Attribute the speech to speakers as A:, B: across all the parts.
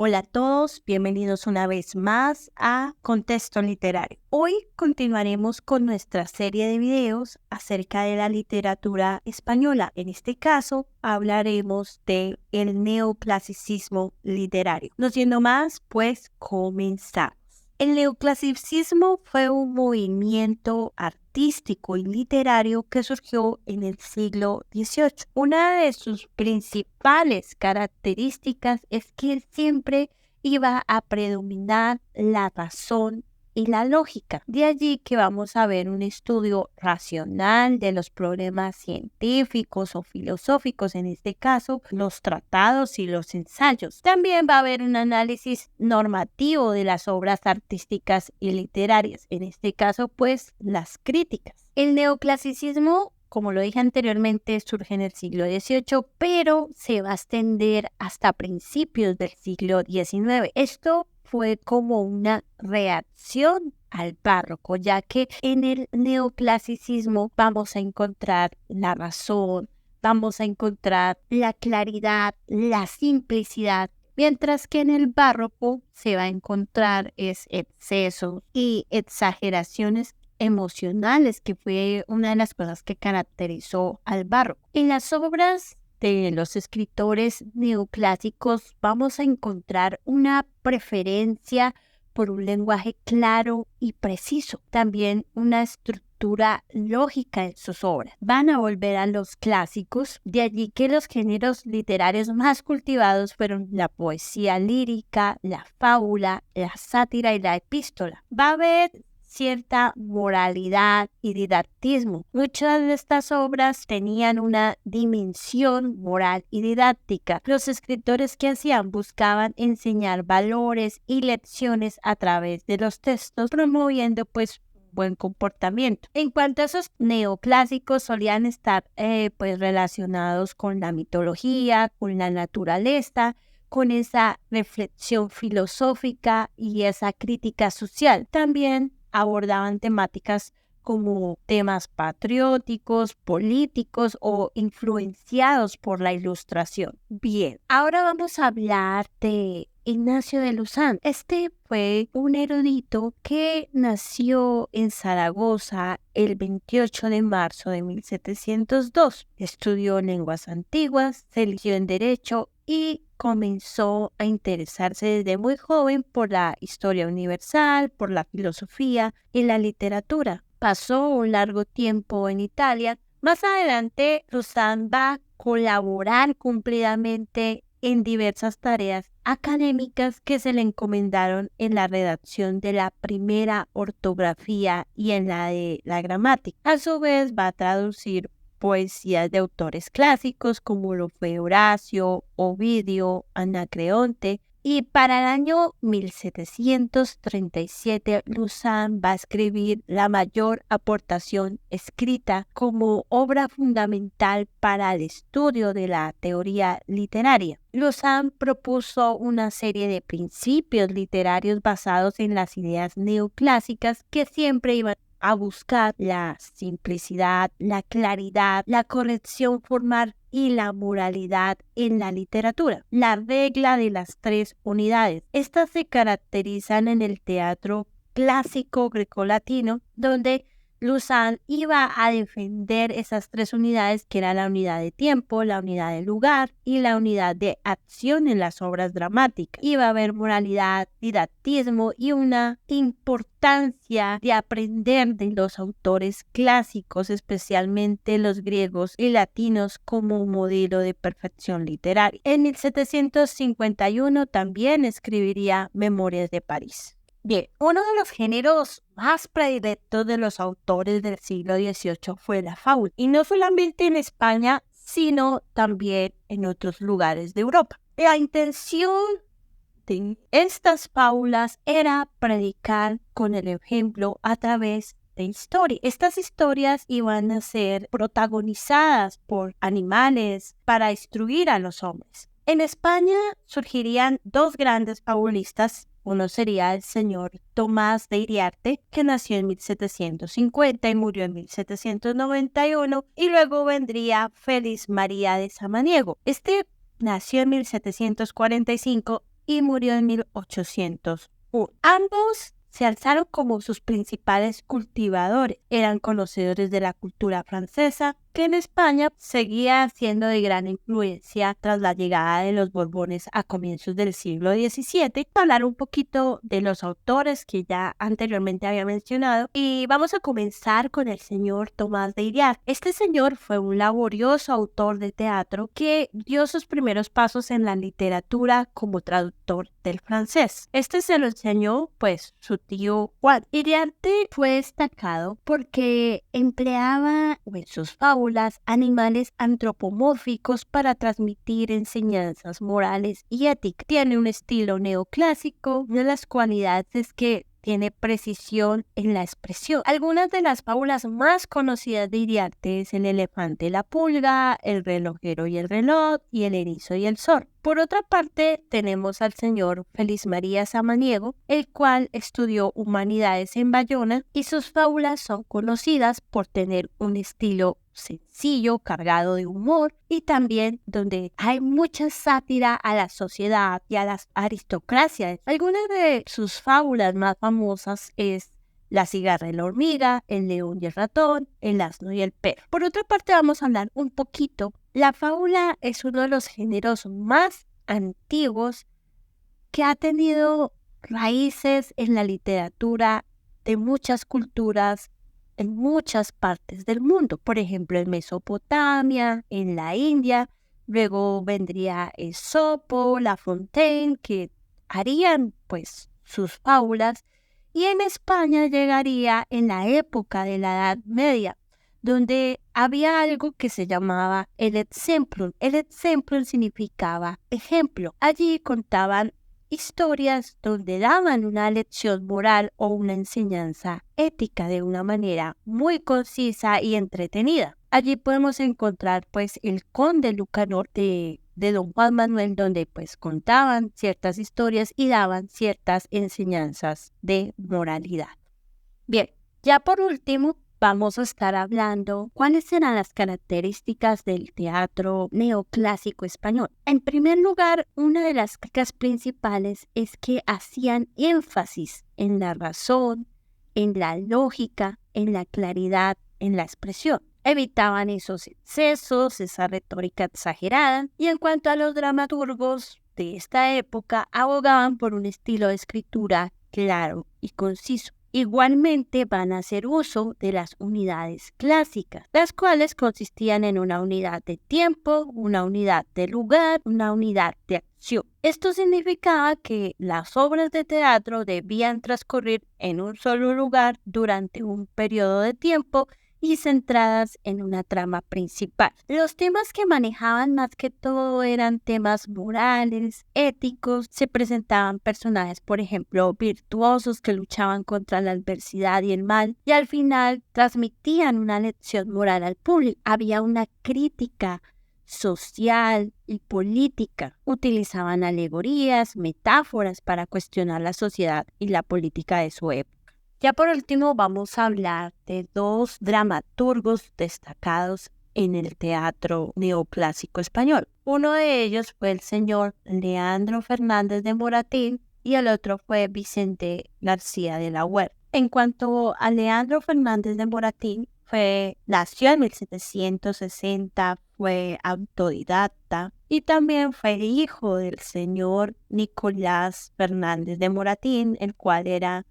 A: Hola a todos, bienvenidos una vez más a Contexto Literario. Hoy continuaremos con nuestra serie de videos acerca de la literatura española. En este caso, hablaremos de el neoclasicismo literario. No siendo más, pues comenzamos. El neoclasicismo fue un movimiento artístico y literario que surgió en el siglo XVIII. Una de sus principales características es que siempre iba a predominar la razón y la lógica. De allí que vamos a ver un estudio racional de los problemas científicos o filosóficos, en este caso, los tratados y los ensayos. También va a haber un análisis normativo de las obras artísticas y literarias, en este caso, pues, las críticas. El neoclasicismo, como lo dije anteriormente, surge en el siglo XVIII, pero se va a extender hasta principios del siglo XIX. Esto fue como una reacción al barroco, ya que en el neoclasicismo vamos a encontrar la razón, vamos a encontrar la claridad, la simplicidad, mientras que en el barroco se va a encontrar excesos y exageraciones emocionales, que fue una de las cosas que caracterizó al barroco. En las obras de los escritores neoclásicos vamos a encontrar una preferencia por un lenguaje claro y preciso, también una estructura lógica en sus obras. Van a volver a los clásicos, de allí que los géneros literarios más cultivados fueron la poesía lírica, la fábula, la sátira y la epístola. Va a haber cierta moralidad y didactismo. Muchas de estas obras tenían una dimensión moral y didáctica. Los escritores que hacían buscaban enseñar valores y lecciones a través de los textos, promoviendo pues buen comportamiento. En cuanto a esos neoclásicos, solían estar pues relacionados con la mitología, con la naturaleza, con esa reflexión filosófica y esa crítica social. También abordaban temáticas como temas patrióticos, políticos o influenciados por la Ilustración. Bien, ahora vamos a hablar de Ignacio de Luzán. Este fue un erudito que nació en Zaragoza el 28 de marzo de 1702. Estudió lenguas antiguas, se licenció en Derecho y comenzó a interesarse desde muy joven por la historia universal, por la filosofía y la literatura. Pasó un largo tiempo en Italia. Más adelante, Luzán va a colaborar cumplidamente en diversas tareas académicas que se le encomendaron en la redacción de la primera ortografía y en la de la gramática. A su vez, va a traducir poesías de autores clásicos como lo fue Horacio, Ovidio, Anacreonte, y para el año 1737 Luzán va a escribir la mayor aportación escrita como obra fundamental para el estudio de la teoría literaria. Luzán propuso una serie de principios literarios basados en las ideas neoclásicas que siempre iban a buscar la simplicidad, la claridad, la corrección formal y la moralidad en la literatura. La regla de las tres unidades. Estas se caracterizan en el teatro clásico grecolatino, donde Luzán iba a defender esas tres unidades, que era la unidad de tiempo, la unidad de lugar y la unidad de acción en las obras dramáticas. Iba a haber moralidad, didactismo y una importancia de aprender de los autores clásicos, especialmente los griegos y latinos, como modelo de perfección literaria. En 1751 también escribiría Memorias de París. Bien, uno de los géneros más predilectos de los autores del siglo XVIII fue la fábula, y no solamente en España, sino también en otros lugares de Europa. La intención de estas fábulas era predicar con el ejemplo a través de historia. Estas historias iban a ser protagonizadas por animales para instruir a los hombres. En España surgirían dos grandes fabulistas. Uno sería el señor Tomás de Iriarte, que nació en 1750 y murió en 1791, y luego vendría Félix María de Samaniego. Este nació en 1745 y murió en 1801. Ambos se alzaron como sus principales cultivadores. Eran conocedores de la cultura francesa, que en España seguía siendo de gran influencia tras la llegada de los Borbones a comienzos del siglo XVII. Hablar un poquito de los autores que ya anteriormente había mencionado, y vamos a comenzar con el señor Tomás de Iriart. Este señor fue un laborioso autor de teatro que dio sus primeros pasos en la literatura como traductor del francés. Este se lo enseñó pues su tío Juan. Iriart fue destacado porque empleaba en sus fábulas animales antropomórficos para transmitir enseñanzas morales y éticas. Tiene un estilo neoclásico. Una de las cualidades es que tiene precisión en la expresión. Algunas de las fábulas más conocidas de Iriart es El elefante y la pulga, El relojero y el reloj y El erizo y el zorro. Por otra parte, tenemos al señor Félix María Samaniego, el cual estudió humanidades en Bayona, y sus fábulas son conocidas por tener un estilo sencillo, cargado de humor, y también donde hay mucha sátira a la sociedad y a las aristocracias. Algunas de sus fábulas más famosas es La cigarra y la hormiga, El león y el ratón, El asno y el perro. Por otra parte, vamos a hablar un poquito. La fábula es uno de los géneros más antiguos que ha tenido raíces en la literatura de muchas culturas en muchas partes del mundo. Por ejemplo, en Mesopotamia, en la India. Luego vendría Esopo, La Fontaine, que harían pues sus fábulas. Y en España llegaría en la época de la Edad Media, donde había algo que se llamaba el exemplum. El exemplum significaba ejemplo. Allí contaban historias donde daban una lección moral o una enseñanza ética de una manera muy concisa y entretenida. Allí podemos encontrar pues El Conde Lucanor de don Juan Manuel, donde pues contaban ciertas historias y daban ciertas enseñanzas de moralidad. Bien, ya por último vamos a estar hablando cuáles eran las características del teatro neoclásico español. En primer lugar, una de las características principales es que hacían énfasis en la razón, en la lógica, en la claridad, en la expresión. Evitaban esos excesos, esa retórica exagerada, y en cuanto a los dramaturgos de esta época, abogaban por un estilo de escritura claro y conciso. Igualmente van a hacer uso de las unidades clásicas, las cuales consistían en una unidad de tiempo, una unidad de lugar, una unidad de acción. Esto significaba que las obras de teatro debían transcurrir en un solo lugar durante un periodo de tiempo y centradas en una trama principal. Los temas que manejaban más que todo eran temas morales, éticos. Se presentaban personajes, por ejemplo, virtuosos que luchaban contra la adversidad y el mal, y al final transmitían una lección moral al público. Había una crítica social y política. Utilizaban alegorías, metáforas para cuestionar la sociedad y la política de su época. Ya por último vamos a hablar de dos dramaturgos destacados en el teatro neoclásico español. Uno de ellos fue el señor Leandro Fernández de Moratín y el otro fue Vicente García de la Huerta. En cuanto a Leandro Fernández de Moratín, nació en 1760, fue autodidacta y también fue hijo del señor Nicolás Fernández de Moratín, el cual era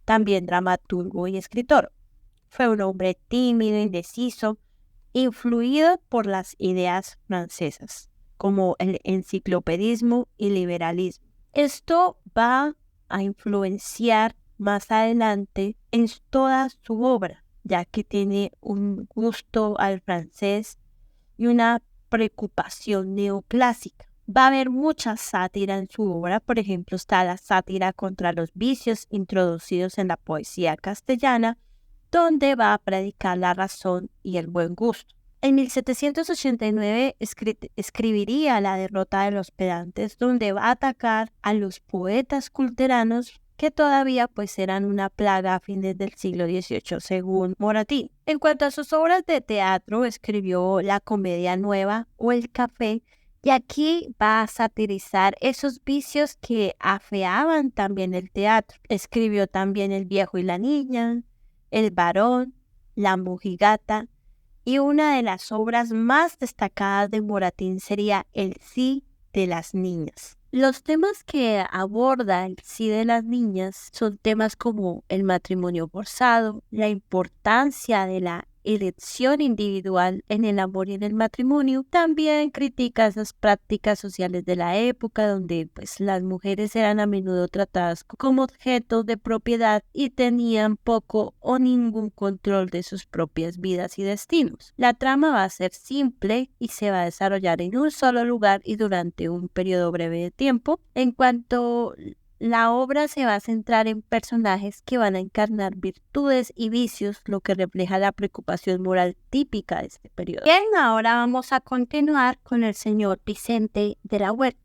A: también dramaturgo y escritor. Fue un hombre tímido, indeciso, influido por las ideas francesas, como el enciclopedismo y liberalismo. Esto va a influenciar más adelante en toda su obra, ya que tiene un gusto al francés y una preocupación neoclásica. Va a haber mucha sátira en su obra. Por ejemplo, está la sátira contra los vicios introducidos en la poesía castellana, donde va a predicar la razón y el buen gusto. En 1789 escribiría La derrota de los pedantes, donde va a atacar a los poetas culteranos que todavía pues eran una plaga a fines del siglo XVIII según Moratín. En cuanto a sus obras de teatro, escribió La comedia nueva o El café, Y aquí va a satirizar esos vicios que afeaban también el teatro. Escribió también El viejo y la niña, El varón, La mojigata, y una de las obras más destacadas de Moratín sería El sí de las niñas. Los temas que aborda El sí de las niñas son temas como el matrimonio forzado, la importancia de la elección individual en el amor y en el matrimonio. También critica esas prácticas sociales de la época donde pues las mujeres eran a menudo tratadas como objetos de propiedad y tenían poco o ningún control de sus propias vidas y destinos. La trama va a ser simple y se va a desarrollar en un solo lugar y durante un periodo breve de tiempo. En cuanto la obra se va a centrar en personajes que van a encarnar virtudes y vicios, lo que refleja la preocupación moral típica de este periodo. Bien, ahora vamos a continuar con el señor Vicente de la Huerta.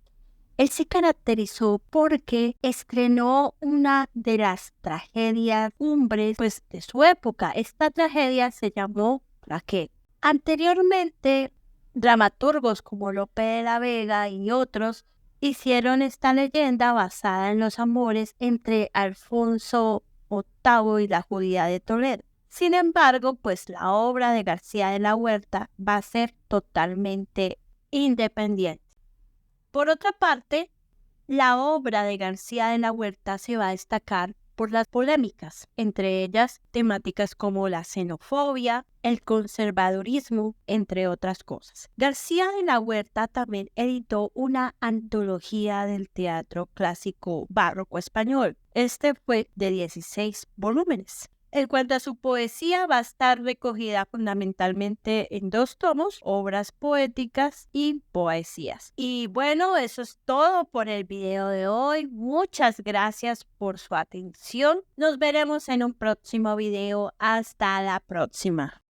A: Él se caracterizó porque estrenó una de las tragedias cumbres pues, de su época. Esta tragedia se llamó Raquel. Anteriormente, dramaturgos como Lope de la Vega y otros hicieron esta leyenda basada en los amores entre Alfonso VIII y la Judía de Toledo. Sin embargo, pues la obra de García de la Huerta va a ser totalmente independiente. Por otra parte, la obra de García de la Huerta se va a destacar por las polémicas, entre ellas temáticas como la xenofobia, el conservadurismo, entre otras cosas. García de la Huerta también editó una antología del teatro clásico barroco español. Este fue de 16 volúmenes. En cuanto a su poesía, va a estar recogida fundamentalmente en 2 tomos, obras poéticas y poesías. Y bueno, eso es todo por el video de hoy. Muchas gracias por su atención. Nos veremos en un próximo video. Hasta la próxima.